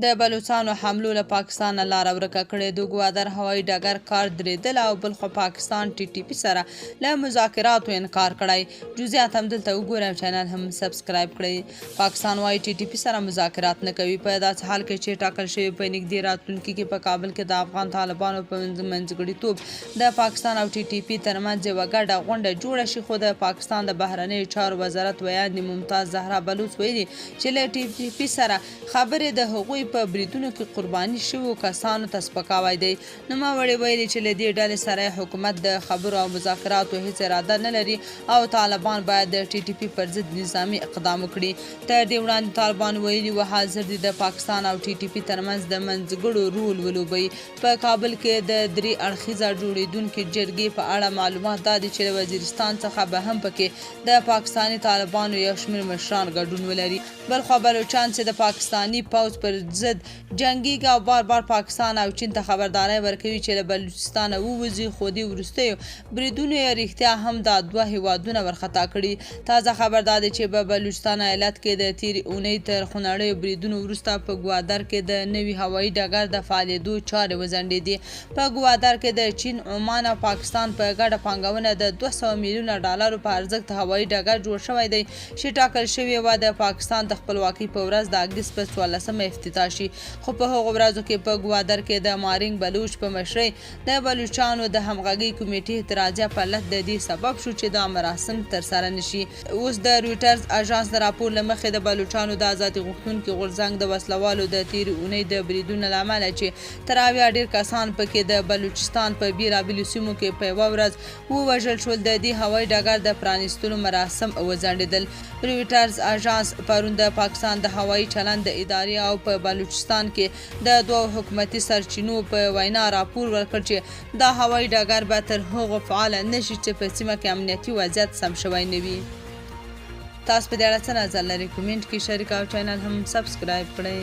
د بلوچستان حملو له پاکستان لاره ورکه کړې. د ګوادر هوایي ډګر کار درېدل او بل خو پاکستان TTP سره له مذاکراتو انکار کړی. جزئیات هم دلته وګورئ، چینل هم سبسکرایب کړئ. پاکستان وايي TTP سره مذاکرات نه کوي. په داسې حال کې چې ټاکل شوی په نږدې راتلونکي کې په کابل کې د افغان طالبانو په منځګړیتوب د پاکستان او TTP ترمنځ یوه ګډه غونډه جوړه شي، خو د پاکستان د بهرنیو چارو وزارت ویاندې ممتاز زهرا بلوچ ویلي چې له TTP سره خبرې د هغوی په بریدونو کې قرباني شویو کسانو ته سپکاوی دی. نوموړي ویلي چې له دې ډلې سره حکومت د خبرو او مذاکراتو هیڅ اراده نه لري او طالبان باید د TTP پر ضد نظامي اقدام وکړي. تر دې وړاندې طالبان ویلي و حاضر دي د پاکستان او TTP ترمنځ د منځګړو رول ولوبوي. په کابل کې د 3 اړخیزه جوړېدونکې جرګې په اړه معلومات دا دي چې له وزیرستان څخه به هم پکې د پاکستاني طالبانو یو شمېر مشران ګډون ولري. بلخوا بلوچستان چې د پاکستاني پوځ پر ضد جنګیږي او بار بار پاکستان او چین ته خبرداری ورکوي چې له بلوچستان ووځي، خو دې وروستیو بریدونو یې رښتیا هم دا 2 هیوادونه ورخطا کړي. تازه خبر دا دی چې په بلوچستان ایالت کې د تېرې اونۍ تر خونړیو بریدونو وروسته په ګوادر کې د نوي هوایي ډګر د فعالېدو چارې وځنډېدې. په ګوادر کې د چین، عمان او پاکستان په ګډه پانګونه د 200 میلیونه ډالرو په ارزښت هوایي ډګر جوړ شوی دی چې ټاکل شوې وه د پاکستان د خپلواکۍ په ورځ د اګست په 14 افتتاح شي. خو په هغو ورځو کې په ګوادر کې د مارنګ بلوچ په مشرۍ د بلوچانو د همغږۍ کمیټې اعتراضیه پلت د دې سبب شو چې دا مراسم ترسره نشي. اوس د رویټرز اژانس د راپور له مخې د بلوچانو د ازادي غوښتونکي غورځنګ د وسلوالو د تېرې اونۍ د بریدونو له امله چې تر 80 ډېر کسان پکې د بلوچستان په بېلابېلو سیمو کې په یوه ورځ ووژل شول، د دې هوایي ډګر د پرانیستلو مراسم وځنډېدل. رویټرز اژانس پرون د پاکستان د هوایي چلند د ادارې او په بلوچستان کې د 2 حکومتي سرچینو په وینا راپور ورکړ چې دا هوایي ډګر به تر هغو فعال نشي چې په سیمه کې امنیتي وضعیت سم شوی نه وي. تاسو په دې اړه څه نظر لرئ؟ کومنټ کې شریک او چینل هم سبسکرایب کړئ.